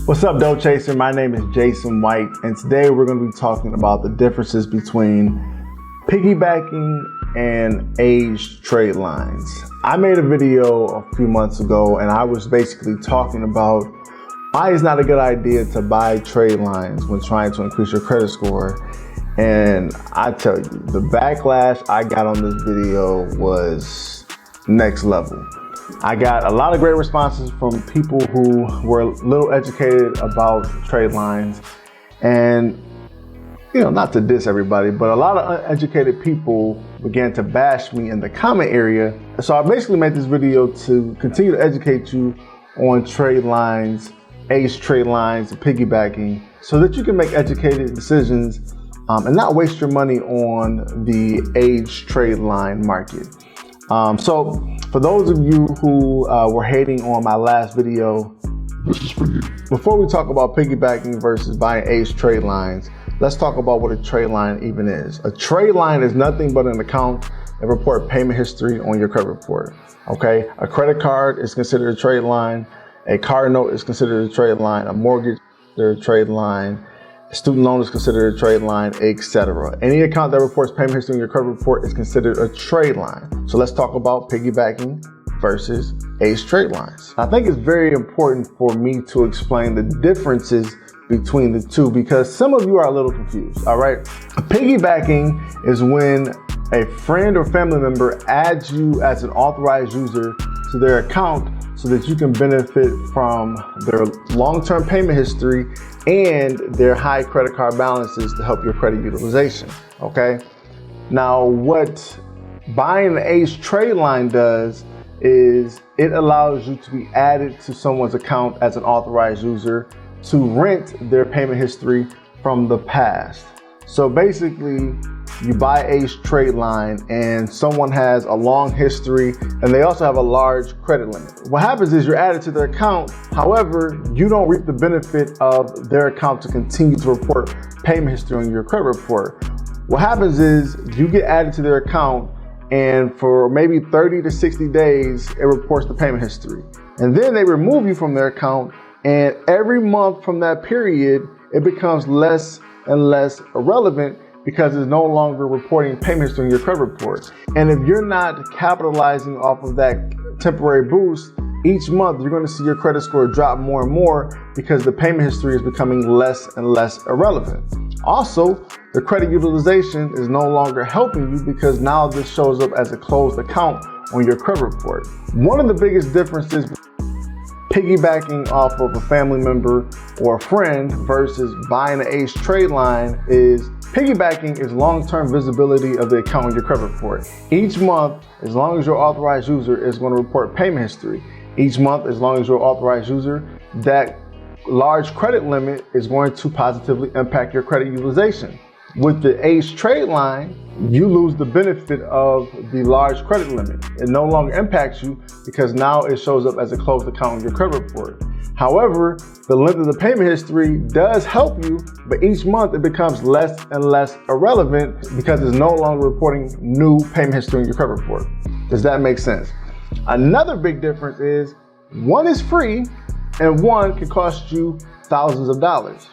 What's up, Dough Chaser? My name is Jason White, and today we're going to be talking about the differences between piggybacking and aged trade lines. I made a video a few months ago, and I was basically talking about why it's not a good idea to buy trade lines when trying to increase your credit score. And I tell you, the backlash I got on this video was next level. I got a lot of great responses from people who were a little educated about trade lines, and not to diss everybody, but a lot of uneducated people began to bash me in the comment area. So I basically made this video to continue to educate you on trade lines, aged trade lines, and piggybacking, so that you can make educated decisions and not waste your money on the aged trade line market. So for those of you who were hating on my last video, this is for you. Before we talk about piggybacking versus buying aged trade lines, let's talk about what a trade line even is. A trade line is nothing but an account that reports payment history on your credit report. Okay, a credit card is considered a trade line. A car note is considered a trade line. A mortgage is considered a trade line. A student loan is considered a trade line, etc. Any account that reports payment history on your credit report is considered a trade line. So let's talk about piggybacking versus aged trade lines. I think it's very important for me to explain the differences between the two, because some of you are a little confused. All right, piggybacking is when a friend or family member adds you as an authorized user to their account so that you can benefit from their long-term payment history and their high credit card balances to help your credit utilization. Okay, now what buying an aged trade line does is it allows you to be added to someone's account as an authorized user to rent their payment history from the past. So basically, you buy aged trade line and someone has a long history and they also have a large credit limit. What happens is you're added to their account. However, you don't reap the benefit of their account to continue to report payment history on your credit report. What happens is you get added to their account, and for maybe 30 to 60 days, it reports the payment history. And then they remove you from their account, and every month from that period, it becomes less and less irrelevant because it's no longer reporting payment history in your credit report. And if you're not capitalizing off of that temporary boost, each month you're going to see your credit score drop more and more because the payment history is becoming less and less irrelevant. Also, the credit utilization is no longer helping you because now this shows up as a closed account on your credit report. One of the biggest differences piggybacking off of a family member or a friend versus buying an aged trade line is piggybacking is long-term visibility of the account on your credit report. Each month, as long as your authorized user is going to report payment history. Each month, as long as you're authorized user, that large credit limit is going to positively impact your credit utilization. With the aged trade line, you lose the benefit of the large credit limit. It no longer impacts you because now it shows up as a closed account on your credit report. However, the length of the payment history does help you, but each month it becomes less and less irrelevant because it's no longer reporting new payment history in your credit report. Does that make sense? Another big difference is one is free and one can cost you thousands of dollars.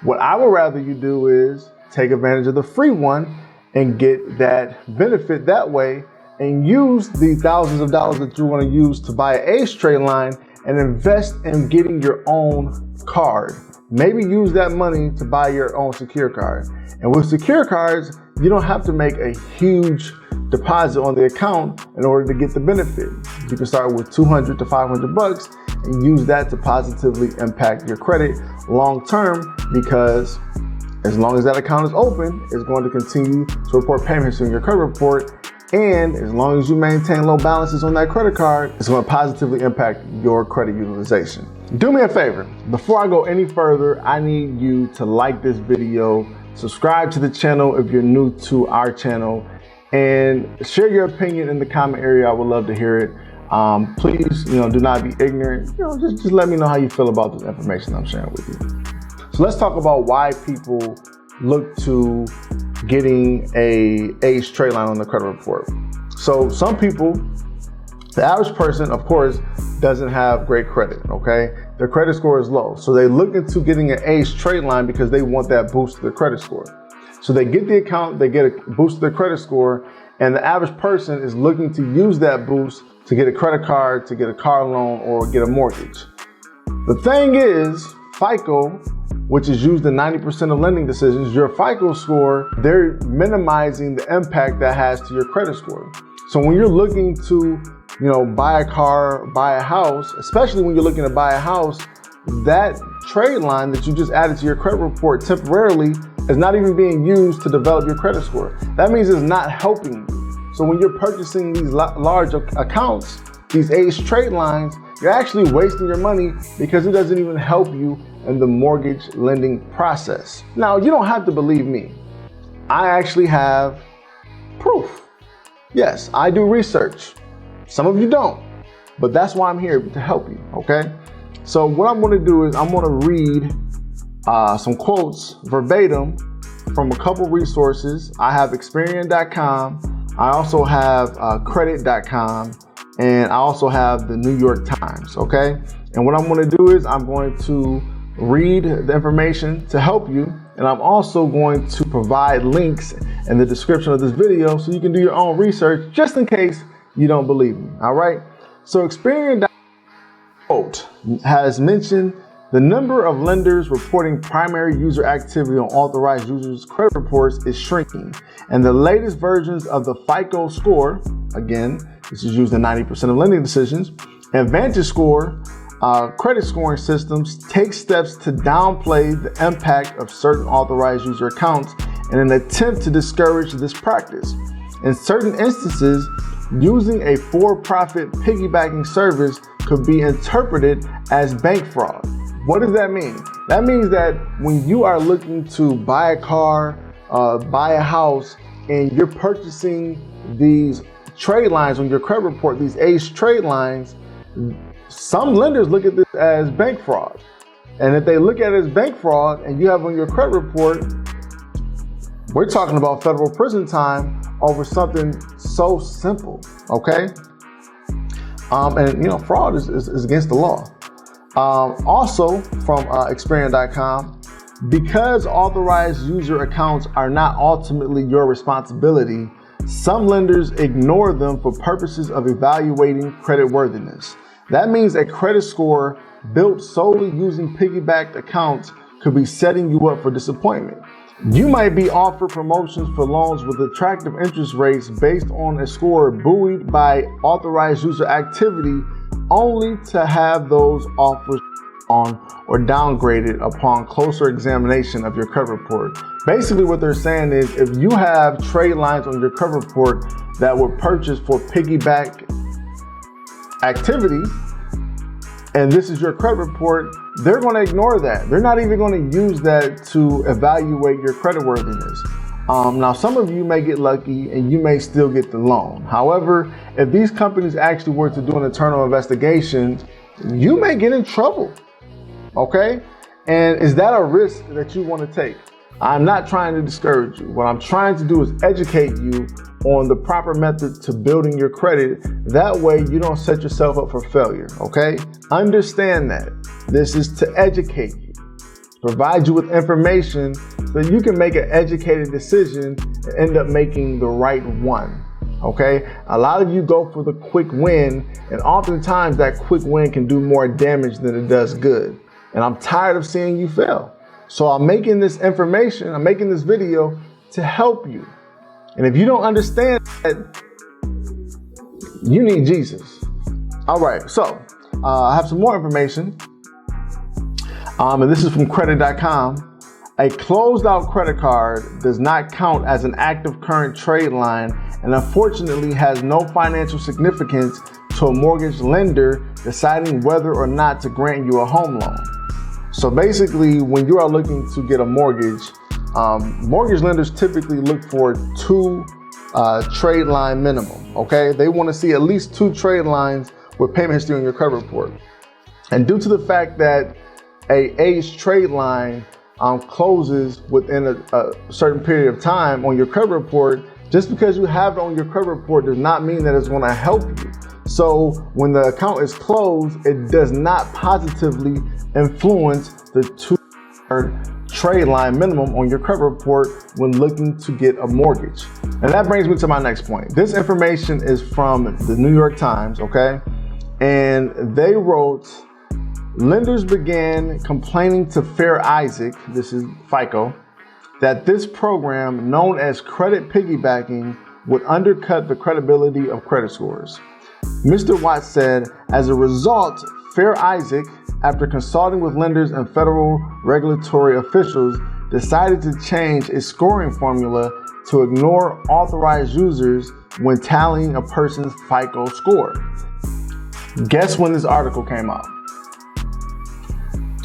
What I would rather you do is take advantage of the free one and get that benefit that way and use the thousands of dollars that you're going to use to buy an aged trade line and invest in getting your own card. Maybe use that money to buy your own secure card. And with secure cards, you don't have to make a huge deposit on the account in order to get the benefit. You can start with $200 to $500 and use that to positively impact your credit long term, because as long as that account is open, it's going to continue to report payment history in your credit report. And as long as you maintain low balances on that credit card, it's going to positively impact your credit utilization. Do me a favor. Before I go any further, I need you to like this video, subscribe to the channel if you're new to our channel, and share your opinion in the comment area. I would love to hear it. Please, do not be ignorant. Just let me know how you feel about this information I'm sharing with you. So let's talk about why people look to getting a aged trade line on the credit report. So some people, the average person, of course, doesn't have great credit, okay? their credit score is low. So they look into getting an aged trade line because they want that boost to their credit score. So they get the account, they get a boost to their credit score, and the average person is looking to use that boost to get a credit card, to get a car loan, or get a mortgage. The thing is, FICO, which is used in 90% of lending decisions, your FICO score, they're minimizing the impact that has to your credit score. So when you're looking to, buy a car, buy a house, especially when you're looking to buy a house, that trade line that you just added to your credit report temporarily is not even being used to develop your credit score. That means it's not helping you. So when you're purchasing these large accounts, these aged trade lines, you're actually wasting your money because it doesn't even help you in the mortgage lending process. Now, you don't have to believe me. I actually have proof. Yes, I do research. Some of you don't, but that's why I'm here, to help you, okay? So what I'm gonna do is I'm gonna read some quotes verbatim from a couple resources. I have Experian.com, I also have Credit.com, and I also have the New York Times, okay? And what I'm gonna do is I'm going to read the information to help you, and I'm also going to provide links in the description of this video so you can do your own research just in case you don't believe me, all right? So Experian quote has mentioned the number of lenders reporting primary user activity on authorized users' credit reports is shrinking, and the latest versions of the FICO score, again, this is used in 90% of lending decisions, and VantageScore credit scoring systems take steps to downplay the impact of certain authorized user accounts in an attempt to discourage this practice. In certain instances, using a for-profit piggybacking service could be interpreted as bank fraud. What does that mean? That means that when you are looking to buy a car, buy a house, and you're purchasing these trade lines on your credit report, these aged trade lines, some lenders look at this as bank fraud. And if they look at it as bank fraud and you have on your credit report, we're talking about federal prison time over something so simple, okay? And fraud is against the law. Also from Experian.com, because authorized user accounts are not ultimately your responsibility, some lenders ignore them for purposes of evaluating creditworthiness. That means a credit score built solely using piggybacked accounts could be setting you up for disappointment. You might be offered promotions for loans with attractive interest rates based on a score buoyed by authorized user activity, only to have those offers on or downgraded upon closer examination of your credit report. Basically what they're saying is if you have trade lines on your credit report that were purchased for piggyback activity, and this is your credit report, they're going to ignore that. They're not even going to use that to evaluate your creditworthiness. Now, some of you may get lucky and you may still get the loan. However, if these companies actually were to do an internal investigation, you may get in trouble, okay? And is that a risk that you want to take? I'm not trying to discourage you. What I'm trying to do is educate you on the proper method to building your credit. That way you don't set yourself up for failure, okay? Understand that. This is to educate you, provide you with information so you can make an educated decision and end up making the right one, okay? A lot of you go for the quick win, and oftentimes that quick win can do more damage than it does good. And I'm tired of seeing you fail. So I'm making this information, I'm making this video to help you. And if you don't understand that, you need Jesus. All right, so I have some more information. And this is from Credit.com. A closed out credit card does not count as an active current trade line and unfortunately has no financial significance to a mortgage lender deciding whether or not to grant you a home loan. So basically, when you are looking to get a mortgage, mortgage lenders typically look for 2 trade line minimum, okay? They want to see at least 2 trade lines with payment history on your credit report. And due to the fact that a aged trade line closes within a certain period of time on your credit report, just because you have it on your credit report does not mean that it's going to help you. So when the account is closed, it does not positively influence the 2-year trade line minimum on your credit report when looking to get a mortgage. And that brings me to my next point. This information is from the New York Times, okay? And they wrote, lenders began complaining to Fair Isaac, this is FICO, that this program, known as credit piggybacking, would undercut the credibility of credit scores. Mr. Watts said, as a result, Fair Isaac, after consulting with lenders and federal regulatory officials, decided to change its scoring formula to ignore authorized users when tallying a person's FICO score. Guess when this article came out?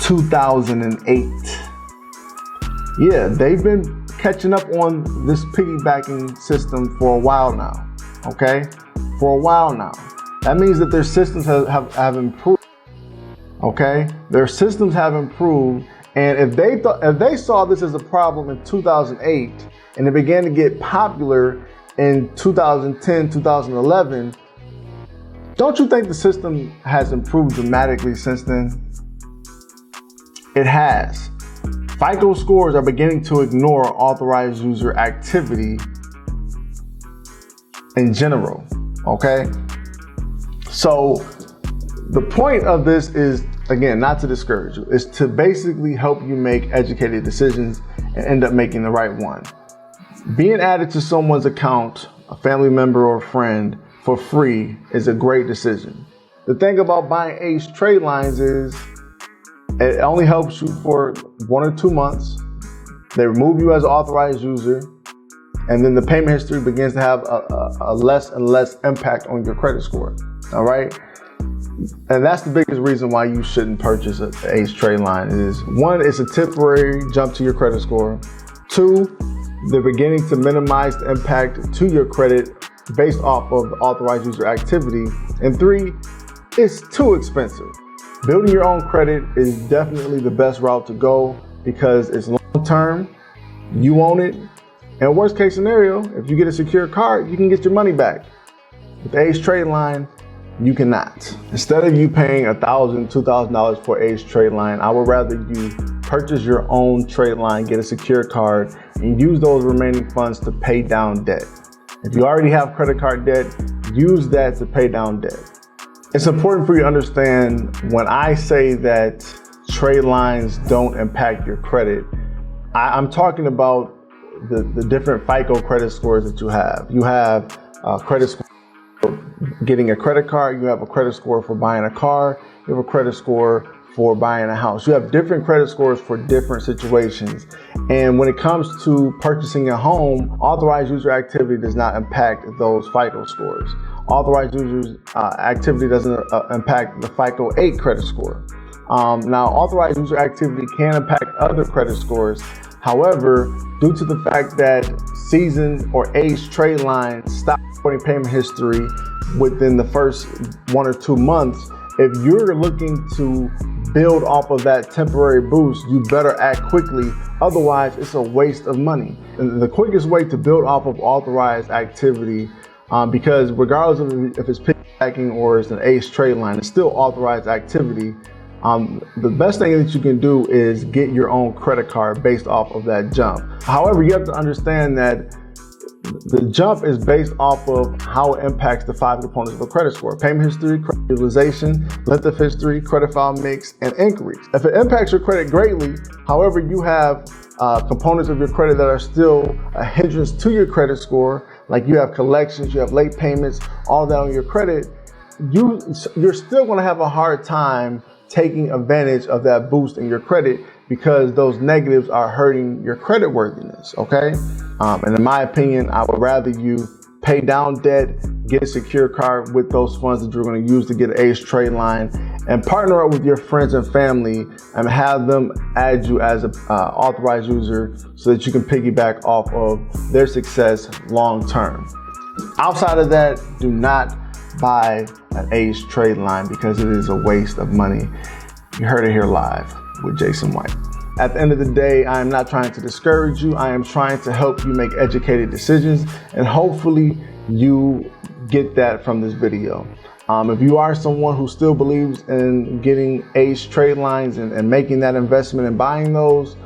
2008. Yeah, they've been catching up on this piggybacking system for a while now, okay? For a while now. That means that their systems have improved, okay? Their systems have improved, and if they saw this as a problem in 2008 and it began to get popular in 2010, 2011, don't you think the system has improved dramatically since then? It has. FICO scores are beginning to ignore authorized user activity in general, okay? So the point of this is, again, not to discourage you, is to basically help you make educated decisions and end up making the right one. Being added to someone's account, a family member or friend, for free is a great decision. The thing about buying Ace Tradelines is it only helps you for 1 or 2 months. They remove you as an authorized user, and then the payment history begins to have a less and less impact on your credit score. All right? And that's the biggest reason why you shouldn't purchase an Ace Tradeline. Is 1, it's a temporary jump to your credit score. 2, they're beginning to minimize the impact to your credit based off of authorized user activity. And 3, it's too expensive. Building your own credit is definitely the best route to go because it's long term, you own it, and worst case scenario, if you get a secure card, you can get your money back. With the Ace Tradeline, you cannot. Instead of you paying $1,000, $2,000 for Ace Tradeline, I would rather you purchase your own Tradeline, get a secure card, and use those remaining funds to pay down debt. If you already have credit card debt, use that to pay down debt. It's important for you to understand when I say that trade lines don't impact your credit, I'm talking about the different FICO credit scores that you have. You have a credit score for getting a credit card, you have a credit score for buying a car, you have a credit score for buying a house. You have different credit scores for different situations. And when it comes to purchasing a home, authorized user activity does not impact those FICO scores. Authorized users activity doesn't impact the FICO 8 credit score. Now, authorized user activity can impact other credit scores. However, due to the fact that seasoned or aged trade lines stop reporting payment history within the first 1 or 2 months, if you're looking to build off of that temporary boost, you better act quickly. Otherwise, it's a waste of money. And the quickest way to build off of authorized activity, because regardless of if it's piggybacking or it's an Ace trade line, it's still authorized activity. The best thing that you can do is get your own credit card based off of that jump. However, you have to understand that the jump is based off of how it impacts the 5 components of a credit score: payment history, credit utilization, length of history, credit file mix, and inquiries. If it impacts your credit greatly, however, you have components of your credit that are still a hindrance to your credit score, like you have collections, you have late payments, all that on your credit, you're still going to have a hard time taking advantage of that boost in your credit because those negatives are hurting your credit worthiness, okay? And in my opinion, I would rather you pay down debt, get a secure card with those funds that you're going to use to get an Ace trade line, and partner up with your friends and family and have them add you as an authorized user so that you can piggyback off of their success long term. Outside of that, do not buy an Ace trade line because it is a waste of money. You heard it here live with Jason White. At the end of the day, I am not trying to discourage you. I am trying to help you make educated decisions, and hopefully you get that from this video. If you are someone who still believes in getting aged trade lines and making that investment and buying those,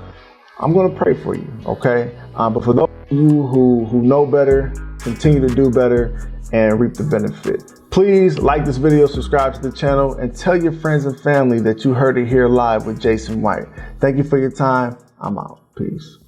I'm going to pray for you, okay? But for those of you who know better, continue to do better and reap the benefit. Please like this video, subscribe to the channel, and tell your friends and family that you heard it here live with Jason White. Thank you for your time. I'm out. Peace.